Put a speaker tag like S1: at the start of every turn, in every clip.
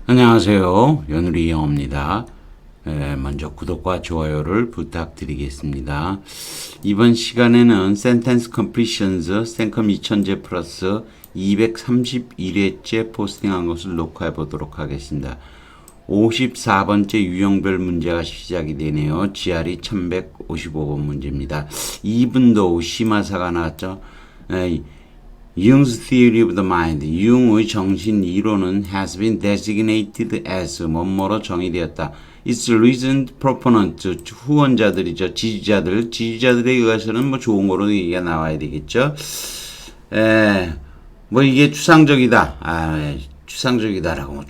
S1: 안녕하세요. 연우리 영어입니다. 먼저 구독과 좋아요를 부탁드리겠습니다. 이번 시간에는 Sentence Completions 생컴 2000제 플러스 231회째 포스팅한 것을 녹화해 보도록 하겠습니다. 54번째 유형별 문제가 시작이 되네요. GRE 1155번 문제입니다. 2분도 심화사가 나왔죠. Jung's theory of the mind, 융의 정신 이론은 has been designated as 뭐뭐로 정의되었다. Its reasoned proponent, 후원자들이죠. 지지자들에 의해서는 뭐 좋은 거로 얘기가 나와야 되겠죠. 뭐 이게 추상적이다. 추상적이다라고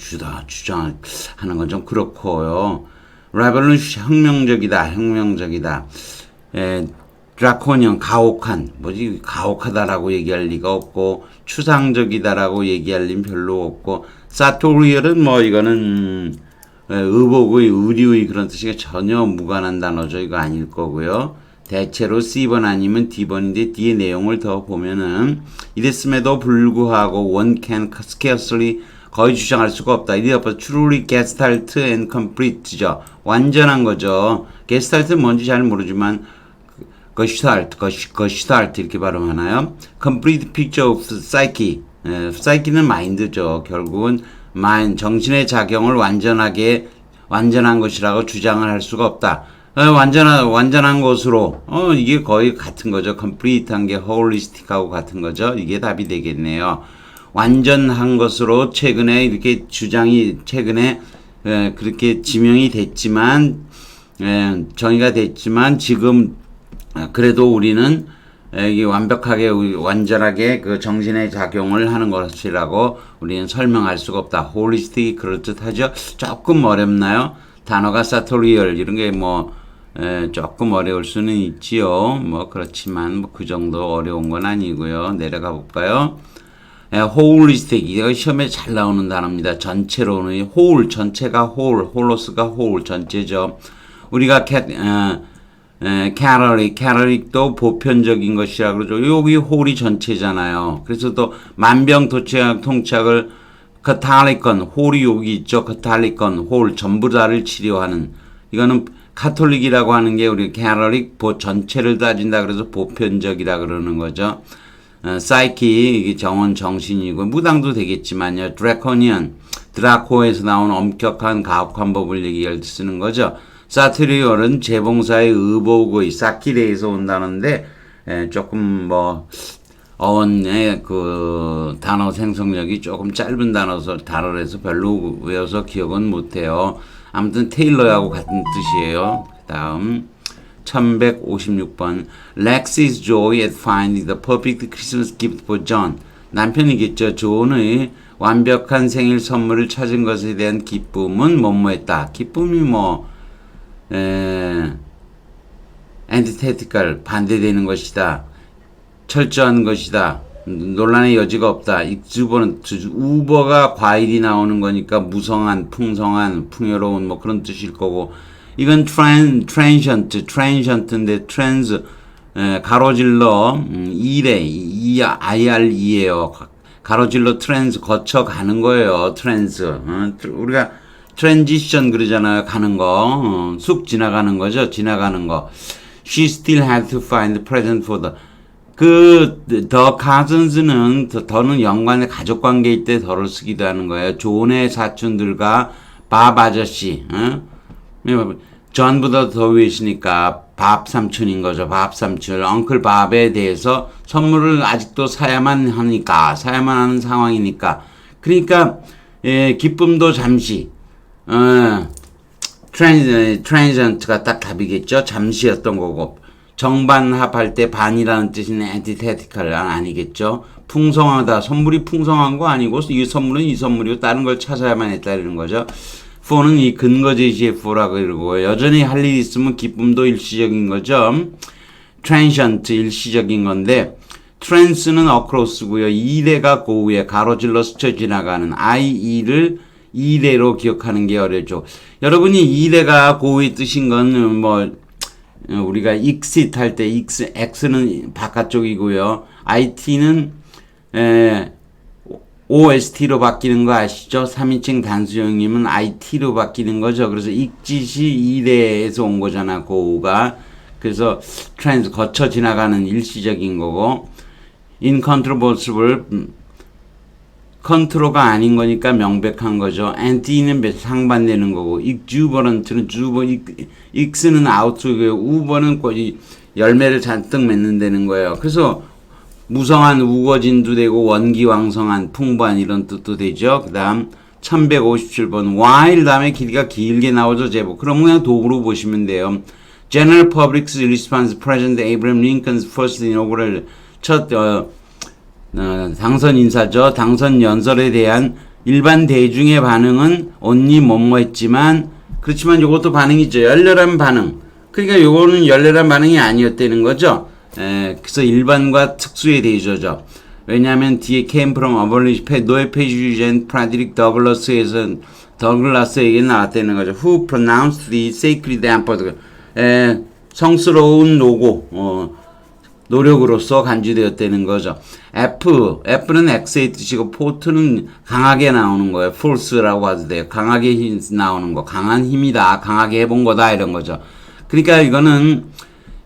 S1: 주장하는 건 좀 그렇고요. Revolution, 혁명적이다. 드라코니언, 가혹한, 가혹하다라고 얘기할 리가 없고, 추상적이다라고 얘기할 리는 별로 없고, 사토리얼은 이거는, 의복의, 의리의 그런 뜻이 전혀 무관한 단어죠. 이거 아닐 거고요. 대체로 C번 아니면 D번인데, D의 내용을 더 보면은, 이랬음에도 불구하고, one can scarcely, 거의 주장할 수가 없다. 이래 봐, truly gestalt and complete죠. 완전한 거죠. gestalt는 뭔지 잘 모르지만, 거시탈트 이렇게 발음하나요? Complete picture of psyche. psyche는 마인드죠. 결국은 정신의 작용을 완전한 것이라고 주장을 할 수가 없다. 완전한 것으로 이게 거의 같은 거죠. complete한 게 holistic하고 같은 거죠. 이게 답이 되겠네요. 완전한 것으로 최근에 그렇게 지명이 됐지만 정의가 됐지만 지금 그래도 우리는 이게 완전하게 그 정신의 작용을 하는 것이라고 우리는 설명할 수가 없다. holistic 그럴듯하죠. 조금 어렵나요? 단어가 사토리얼 이런 게 조금 어려울 수는 있지요. 그렇지만 그 정도 어려운 건 아니고요. 내려가 볼까요? holistic 이거 시험에 잘 나오는 단어입니다. 전체로는 whole 전체가 whole로스가 whole 전체죠. 우리가 캐럴릭도 보편적인 것이라 그러죠. 여기 홀이 전체잖아요. 그래서 또 만병통치약을 카탈리건 홀이 여기 있죠. 카탈리건 홀 전부 다를 치료하는 이거는 카톨릭이라고 하는 게 우리 캐럴릭 전체를 따진다 그래서 보편적이라 그러는 거죠. 사이키 이게 정신이고 무당도 되겠지만요. 드라코에서 나온 엄격한 가혹한 법을 얘기할 때 쓰는 거죠. 사티리얼은 재봉사의 의복의 사키레에서 온다는데 조금 어원의 그 단어 생성력이 조금 짧은 단어라서 별로 외워서 기억은 못해요. 아무튼 테일러하고 같은 뜻이에요. 다음 1156번 Lex is joy at finding the perfect Christmas gift for John. 남편이겠죠. 존의 완벽한 생일 선물을 찾은 것에 대한 기쁨은 뭐뭐했다. 기쁨이 antithetical 반대되는 것이다. 철저한 것이다. 논란의 여지가 없다. 우버가 과일이 나오는 거니까 무성한, 풍성한, 풍요로운 그런 뜻일 거고 이건 transient인데 가로질러 IRE예요. 가로질러 거쳐가는 거예요. 우리가 트랜지션 그러잖아요. 가는 거. 쑥 지나가는 거죠. 지나가는 거. She still had to find the present for the the cousins,는 더는 연관의 가족 관계일 때 더를 쓰기도 하는 거예요. 존의 사촌들과 밥 아저씨. 전보다 더 위시니까 밥 삼촌인 거죠. 밥 삼촌. 엉클 밥에 대해서 선물을 아직도 사야만 하는 상황이니까. 그러니까 기쁨도 잠시 transient가 딱 답이겠죠. 잠시였던 거고 정반합할 때 반이라는 뜻인 antithetical 아니겠죠. 풍성하다. 선물이 풍성한 거 아니고 이 선물이고 다른 걸 찾아야만 했다는 거죠. for는 이 근거 제시의 for라고 그러고 여전히 할 일 있으면 기쁨도 일시적인 거죠. transient 일시적인 건데 trans는 across고요. 이래가 고우에 가로질러 스쳐 지나가는 IE를 이래로 기억하는 게 어렵죠. 여러분이 이래가 고의 뜻인 건 우리가 exit 할 때 X는 바깥쪽이고요. IT는 OST로 바뀌는 거 아시죠? 3인칭 단수형이면 IT로 바뀌는 거죠. 그래서 익짓이 이래에서 온 거잖아, 고우가. 그래서 트랜스 거쳐 지나가는 일시적인 거고, incontrovertible 컨트로가 아닌 거니까 명백한 거죠. anti는 상반되는 거고, exuberant는 ex는 아웃이고요. uber는 열매를 잔뜩 맺는다는 거예요. 그래서 무성한 우거진도 되고 원기왕성한 풍부한 이런 뜻도 되죠. 그 다음 1157번 while 다음에 길이가 길게 나오죠. 제목. 그럼 그냥 도구로 보시면 돼요. General Public's response President Abraham Lincoln's first inaugural 첫 당선 인사죠. 당선 연설에 대한 일반 대중의 반응은 언니 뭐뭐 했지만 그렇지만 요것도 반응이죠. 열렬한 반응. 그러니까 요거는 열렬한 반응이 아니었다는 거죠. 그래서 일반과 특수의 대조죠. 왜냐하면 뒤에 came from abolish 노예 폐지주의 앤 프라드릭 더글라스에서 더글라스에게 나왔다는 거죠. Who pronounced the sacred effort 성스러운 노고 노력으로서 간주되었다는 거죠. F는 X의 뜻이고 포트는 강하게 나오는 거예요. force라고 하도 돼요. 강하게 나오는 거. 강한 힘이다. 강하게 해본 거다. 이런 거죠. 그러니까 이거는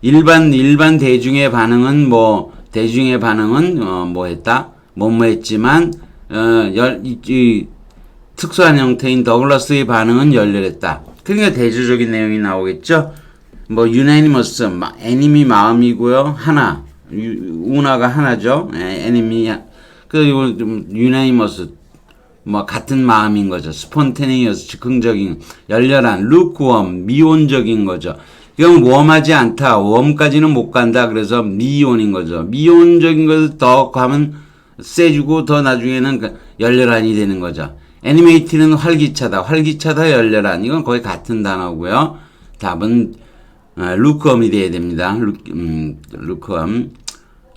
S1: 일반 대중의 반응은 대중의 반응은 뭐 했다? 뭐뭐 했지만 특수한 형태인 더글라스의 반응은 열렬했다. 그러니까 대조적인 내용이 나오겠죠. unanimous, enemy 마음이고요. 하나, 운하가 하나죠. enemy, 그리고 unanimous, 같은 마음인 거죠. spontaneous, 즉흥적인, 열렬한, lukewarm, 미온적인 거죠. 이건 웜하지 않다. 웜까지는 못 간다. 그래서 미온인 거죠. 미온적인 것을 더 가면 세주고 더 나중에는 열렬한이 되는 거죠. animate는 활기차다. 활기차다, 열렬한. 이건 거의 같은 단어고요. 답은 lukewarm이 돼야 됩니다.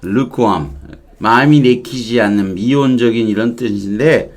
S1: lukewarm. 마음이 내키지 않는 미온적인 이런 뜻인데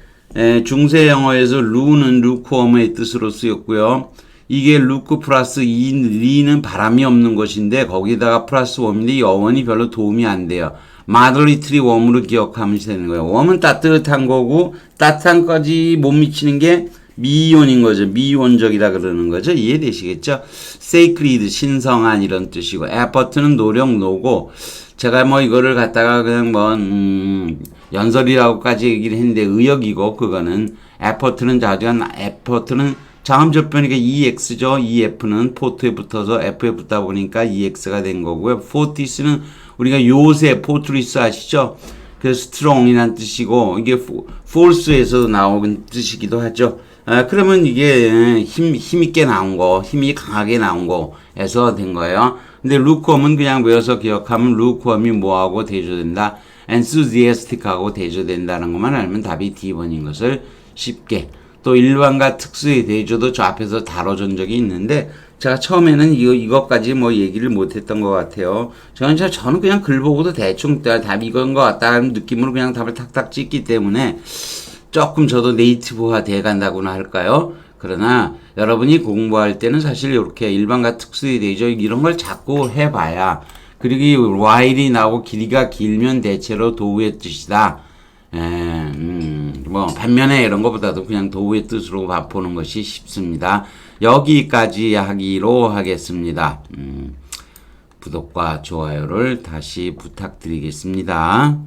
S1: 중세 영어에서 lu는 lukewarm의 뜻으로 쓰였고요. 이게 루크 플러스 리는 바람이 없는 것인데 거기다가 플러스 웜인데 여원이 별로 도움이 안 돼요. moderately 웜으로 기억하면 되는 거예요. 웜은 따뜻한 거고 따뜻한 까지 못 미치는 게 미온인 거죠. 미온적이라 그러는 거죠. 이해되시겠죠? sacred 신성한 이런 뜻이고 effort는 노력 노고 제가 이거를 갖다가 그냥 연설이라고까지 얘기를 했는데 의역이고 그거는 effort는 자음접변이니까 EX죠. EF는 포트에 붙어서 F에 붙다 보니까 EX가 된 거고요. fortis는 우리가 요새 포트리스 아시죠? 그 strong이란 뜻이고 이게 force에서 나온 뜻이기도 하죠. 그러면 이게 힘있게 나온 거, 힘이 강하게 나온 거에서 된 거예요. 근데 lukewarm은 그냥 외워서 기억하면 lukewarm이 뭐하고 대조된다? enthusiastic하고 대조된다는 것만 알면 답이 D번인 것을 쉽게. 또 일반과 특수의 대조도 저 앞에서 다뤄준 적이 있는데 제가 처음에는 이것까지 얘기를 못했던 것 같아요. 저는 그냥 글 보고도 대충 답 이건 것 같다는 느낌으로 그냥 답을 탁탁 찍기 때문에 조금 저도 네이티브화 돼 간다고나 할까요? 그러나 여러분이 공부할 때는 사실 이렇게 일반과 특수의 대조 이런 걸 자꾸 해봐야 그리고 while이 나오고 길이가 길면 대체로 도구의 뜻이다. 반면에 이런 것보다도 그냥 도구의 뜻으로 보는 것이 쉽습니다. 여기까지 하기로 하겠습니다. 구독과 좋아요를 다시 부탁드리겠습니다.